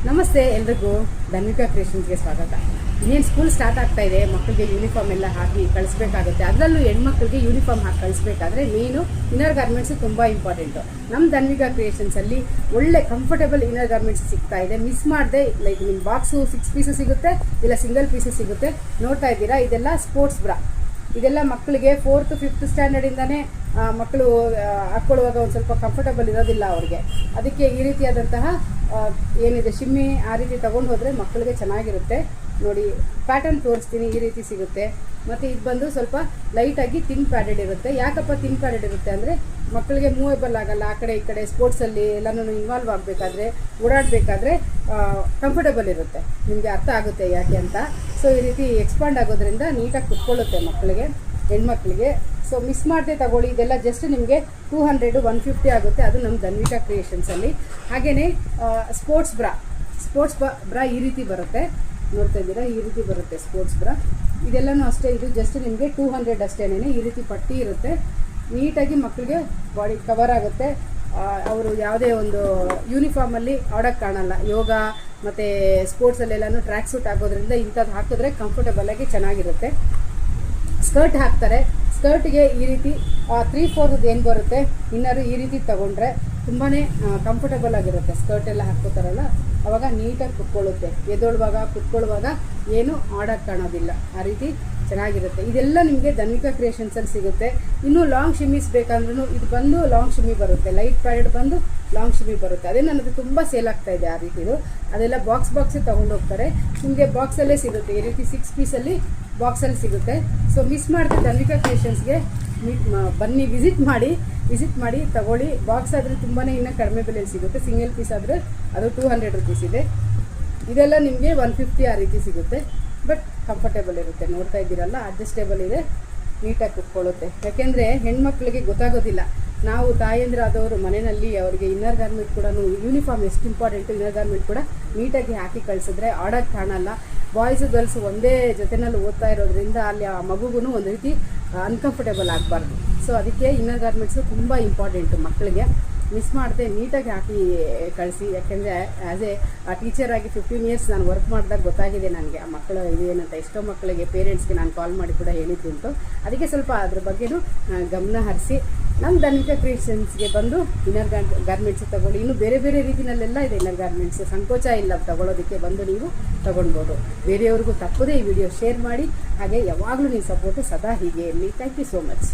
ನಮಸ್ತೆ ಎಲ್ರಿಗೂ ಧನ್ವಿಕಾ ಕ್ರಿಯೇಷನ್ಸ್ಗೆ ಸ್ವಾಗತ. ಇನ್ನೇನು ಸ್ಕೂಲ್ ಸ್ಟಾರ್ಟ್ ಆಗ್ತಾ ಇದೆ, ಮಕ್ಕಳಿಗೆ ಯೂನಿಫಾರ್ಮ್ ಎಲ್ಲ ಹಾಕಿ ಕಳಿಸ್ಬೇಕಾಗುತ್ತೆ. ಅದರಲ್ಲೂ ಹೆಣ್ಮಕ್ಳಿಗೆ ಯೂನಿಫಾರ್ಮ್ ಹಾಕಿ ಕಳಿಸ್ಬೇಕಾದ್ರೆ ಮೇನು ಇನ್ನರ್ ಗಾರ್ಮೆಂಟ್ಸು ತುಂಬ ಇಂಪಾರ್ಟೆಂಟು. ನಮ್ಮ ಧನ್ವಿಕಾ ಕ್ರಿಯೇಷನ್ಸಲ್ಲಿ ಒಳ್ಳೆ ಕಂಫರ್ಟೇಬಲ್ ಇನ್ನರ್ ಗಾರ್ಮೆಂಟ್ಸ್ ಸಿಗ್ತಾ ಇದೆ. ಮಿಸ್ ಮಾಡದೆ, ಲೈಕ್ ನಿಮ್ಮ ಬಾಕ್ಸು 6 ಪೀಸು ಸಿಗುತ್ತೆ, ಇಲ್ಲ ಸಿಂಗಲ್ ಪೀಸು ಸಿಗುತ್ತೆ. ನೋಡ್ತಾ ಇದ್ದೀರಾ, ಇದೆಲ್ಲ ಸ್ಪೋರ್ಟ್ಸ್ ಬ್ರಾ. ಇದೆಲ್ಲ ಮಕ್ಕಳಿಗೆ 4th 5th ಸ್ಟ್ಯಾಂಡರ್ಡಿಂದನೇ ಮಕ್ಕಳು ಹಾಕ್ಕೊಳ್ಳುವಾಗ ಒಂದು ಸ್ವಲ್ಪ ಕಂಫರ್ಟಬಲ್ ಇರೋದಿಲ್ಲ ಅವ್ರಿಗೆ. ಅದಕ್ಕೆ ಈ ರೀತಿಯಾದಂತಹ ಏನಿದೆ ಶಿಮ್ಮಿ ಆ ರೀತಿ ತೊಗೊಂಡು ಹೋದರೆ ಮಕ್ಕಳಿಗೆ ಚೆನ್ನಾಗಿರುತ್ತೆ. ನೋಡಿ, ಪ್ಯಾಟರ್ನ್ ತೋರಿಸ್ತೀನಿ. ಈ ರೀತಿ ಸಿಗುತ್ತೆ. ಮತ್ತು ಇದು ಬಂದು ಸ್ವಲ್ಪ ಲೈಟಾಗಿ ಥಿನ್ ಪ್ಯಾಡೆಡ್ ಇರುತ್ತೆ. ಯಾಕಪ್ಪ ಥಿನ್ ಪ್ಯಾಡೆಡ್ ಇರುತ್ತೆ ಅಂದರೆ ಮಕ್ಕಳಿಗೆ ಮೂವೇಬಲ್ ಆಗಲ್ಲ. ಆ ಕಡೆ ಈ ಕಡೆ ಸ್ಪೋರ್ಟ್ಸಲ್ಲಿ ಎಲ್ಲನೂ ಇನ್ವಾಲ್ವ್ ಆಗಬೇಕಾದ್ರೆ, ಓಡಾಡಬೇಕಾದ್ರೆ ಕಂಫರ್ಟಬಲ್ ಇರುತ್ತೆ. ನಿಮಗೆ ಅರ್ಥ ಆಗುತ್ತೆ ಯಾಕೆ ಅಂತ. ಸೊ ಈ ರೀತಿ ಎಕ್ಸ್ಪಾಂಡ್ ಆಗೋದ್ರಿಂದ ನೀಟಾಗಿ ಕುತ್ಕೊಳ್ಳುತ್ತೆ ಮಕ್ಕಳಿಗೆ, ಹೆಣ್ಮಕ್ಳಿಗೆ. ಸೊ ಮಿಸ್ ಮಾಡದೆ ತಗೊಳ್ಳಿ. ಇದೆಲ್ಲ ಜಸ್ಟ್ ನಿಮಗೆ 200 150 ಆಗುತ್ತೆ. ಅದು ನಮ್ಮ ಧನ್ವಿಕಾ ಕ್ರಿಯೇಷನ್ಸಲ್ಲಿ. ಹಾಗೆಯೇ ಸ್ಪೋರ್ಟ್ಸ್ ಬ್ರಾ ಈ ರೀತಿ ಬರುತ್ತೆ. ನೋಡ್ತಾ ಇದ್ದೀರಾ, ಈ ರೀತಿ ಬರುತ್ತೆ ಸ್ಪೋರ್ಟ್ಸ್ ಬ್ರಾ. ಇದೆಲ್ಲನೂ ಅಷ್ಟೇ. ಇದು ಜಸ್ಟ್ ನಿಮಗೆ 200 ಅಷ್ಟೇನೆ. ಈ ರೀತಿ ಪಟ್ಟಿ ಇರುತ್ತೆ. ನೀಟಾಗಿ ಮಕ್ಕಳಿಗೆ ಬಾಡಿ ಕವರ್ ಆಗುತ್ತೆ. ಅವರು ಯಾವುದೇ ಒಂದು ಯೂನಿಫಾರ್ಮಲ್ಲಿ ಆಡೋಕ್ಕೆ ಕಾಣಲ್ಲ. ಯೋಗ ಮತ್ತು ಸ್ಪೋರ್ಟ್ಸಲ್ಲೆಲ್ಲನೂ ಟ್ರ್ಯಾಕ್ ಸೂಟ್ ಆಗೋದ್ರಿಂದ ಇಂಥದ್ದು ಹಾಕಿದ್ರೆ ಕಂಫರ್ಟಬಲಾಗಿ ಚೆನ್ನಾಗಿರುತ್ತೆ. ಸ್ಕರ್ಟ್ ಹಾಕ್ತಾರೆ. ಸ್ಕರ್ಟ್ಗೆ ಈ ರೀತಿ 3/4 ಏನು ಬರುತ್ತೆ ಇನ್ನರು ಈ ರೀತಿ ತೊಗೊಂಡ್ರೆ ತುಂಬಾ ಕಂಫರ್ಟಬಲ್ ಆಗಿರುತ್ತೆ. ಸ್ಕರ್ಟ್ ಎಲ್ಲ ಹಾಕ್ಕೋತಾರಲ್ಲ, ಆವಾಗ ನೀಟಾಗಿ ಕುತ್ಕೊಳ್ಳುತ್ತೆ. ಕುತ್ಕೊಳ್ಳುವಾಗ ಏನೂ ಆಡೋಕ್ಕೆ ಕಾಣೋದಿಲ್ಲ. ಆ ರೀತಿ ಚೆನ್ನಾಗಿರುತ್ತೆ. ಇದೆಲ್ಲ ನಿಮಗೆ ಧನ್ವಿಕಾ ಕ್ರಿಯೇಷನ್ಸಲ್ಲಿ ಸಿಗುತ್ತೆ. ಇನ್ನೂ ಲಾಂಗ್ ಶಿಮ್ಮೀಸ್ ಬೇಕಂದ್ರೂ ಇದು ಬಂದು ಲಾಂಗ್ ಶಿಮ್ಮಿ ಬರುತ್ತೆ. ಲೈಟ್ ಪ್ಯಾಡೆಡ್ ಬಂದು ಲಾಂಗ್ ಶಿಮ್ಮಿ ಬರುತ್ತೆ. ಅದೇ ನನ್ನದು ತುಂಬ ಸೇಲ್ ಆಗ್ತಾ ಇದೆ ಆ ರೀತಿದು. ಅದೆಲ್ಲ ಬಾಕ್ಸಿಗೆ ತೊಗೊಂಡು ಹೋಗ್ತಾರೆ. ನಿಮಗೆ ಬಾಕ್ಸಲ್ಲೇ ಸಿಗುತ್ತೆ. ಈ ರೀತಿ 6 ಪೀಸಲ್ಲಿ ಬಾಕ್ಸಲ್ಲಿ ಸಿಗುತ್ತೆ. ಸೊ ಮಿಸ್ ಮಾಡಿದ್ರೆ ಧನ್ವಿಕಾ ಕ್ರಿಯೇಷನ್ಸ್ಗೆ ಬನ್ನಿ, ವಿಸಿಟ್ ಮಾಡಿ ತಗೊಳ್ಳಿ. ಬಾಕ್ಸ್ ಆದರೆ ತುಂಬಾ ಇನ್ನೂ ಕಡಿಮೆ ಬೆಲೆಯಲ್ಲಿ ಸಿಗುತ್ತೆ. ಸಿಂಗಲ್ ಪೀಸ್ ಆದರೆ ಅದು 200 ರೂಪೀಸ್ ಇದೆ. ಇದೆಲ್ಲ ನಿಮಗೆ 150 ಆ ರೀತಿ ಸಿಗುತ್ತೆ. ಬಟ್ ಕಂಫರ್ಟೇಬಲ್ ಇರುತ್ತೆ. ನೋಡ್ತಾ ಇದ್ದೀರಲ್ಲ, ಅಡ್ಜಸ್ಟೇಬಲ್ ಇದೆ, ನೀಟಾಗಿ ಕುತ್ಕೊಳ್ಳುತ್ತೆ. ಯಾಕೆಂದರೆ ಹೆಣ್ಮಕ್ಳಿಗೆ ಗೊತ್ತಾಗೋದಿಲ್ಲ. ನಾವು ತಾಯಂದಿರಾದವರು ಮನೆಯಲ್ಲಿ ಅವರಿಗೆ ಇನ್ನರ್ ಗಾರ್ಮೆಂಟ್ ಕೂಡ, ಯೂನಿಫಾರ್ಮ್ ಎಷ್ಟು ಇಂಪಾರ್ಟೆಂಟು, ಇನ್ನರ್ ಗಾರ್ಮೆಂಟ್ ಕೂಡ ನೀಟಾಗಿ ಹಾಕಿ ಕಳಿಸಿದ್ರೆ ಆಡೋಕ್ಕೆ ಕಾಣಲ್ಲ. ಬಾಯ್ಸು ಗರ್ಲ್ಸು ಒಂದೇ ಜೊತೆನಲ್ಲಿ ಓದ್ತಾ ಇರೋದ್ರಿಂದ ಅಲ್ಲಿ ಆ ಮಗುಗೂ ಒಂದು ರೀತಿ ಅನ್ಕಂಫರ್ಟೇಬಲ್ ಆಗಬಾರ್ದು. ಸೊ ಅದಕ್ಕೆ ಇನ್ನರ್ ಗಾರ್ಮೆಂಟ್ಸು ತುಂಬ ಇಂಪಾರ್ಟೆಂಟು. ಮಕ್ಕಳಿಗೆ ಮಿಸ್ ಮಾಡದೆ ನೀಟಾಗಿ ಹಾಕಿ ಕಳಿಸಿ. ಯಾಕೆಂದರೆ ಆ್ಯಸ್ ಎ ಟೀಚರಾಗಿ 15 ಇಯರ್ಸ್ ನಾನು ವರ್ಕ್ ಮಾಡಿದಾಗ ಗೊತ್ತಾಗಿದೆ ನನಗೆ ಆ ಮಕ್ಕಳು ಇದೇನಂತ. ಎಷ್ಟೋ ಮಕ್ಕಳಿಗೆ ಪೇರೆಂಟ್ಸ್ಗೆ ನಾನು ಕಾಲ್ ಮಾಡಿ ಕೂಡ ಹೇಳಿದ್ದುಂಟು. ಅದಕ್ಕೆ ಸ್ವಲ್ಪ ಅದ್ರ ಬಗ್ಗೆನೂ ಗಮನ ಹರಿಸಿ ನಮ್ಮ ಧನ್ವಿಕಾ ಕ್ರಿಯೇಷನ್ಸ್ಗೆ ಬಂದು ಇನ್ನರ್ ಗಾರ್ಮೆಂಟ್ಸ್ ತೊಗೊಳ್ಳಿ. ಇನ್ನೂ ಬೇರೆ ಬೇರೆ ರೀತಿಯಲ್ಲೆಲ್ಲ ಇದೆ ಇನ್ನರ್ ಗಾರ್ಮೆಂಟ್ಸ್. ಸಂಕೋಚ ಇಲ್ಲ ತೊಗೊಳ್ಳೋದಕ್ಕೆ. ಬಂದು ನೀವು ತೊಗೊಳ್ಬೋದು. ಬೇರೆಯವ್ರಿಗೂ ತಪ್ಪದೇ ಈ ವಿಡಿಯೋ ಶೇರ್ ಮಾಡಿ. ಹಾಗೆ ಯಾವಾಗಲೂ ನಿಮ್ಮ ಸಪೋರ್ಟು ಸದಾ ಹೀಗೆ ಇರಲಿ. Thank you so much.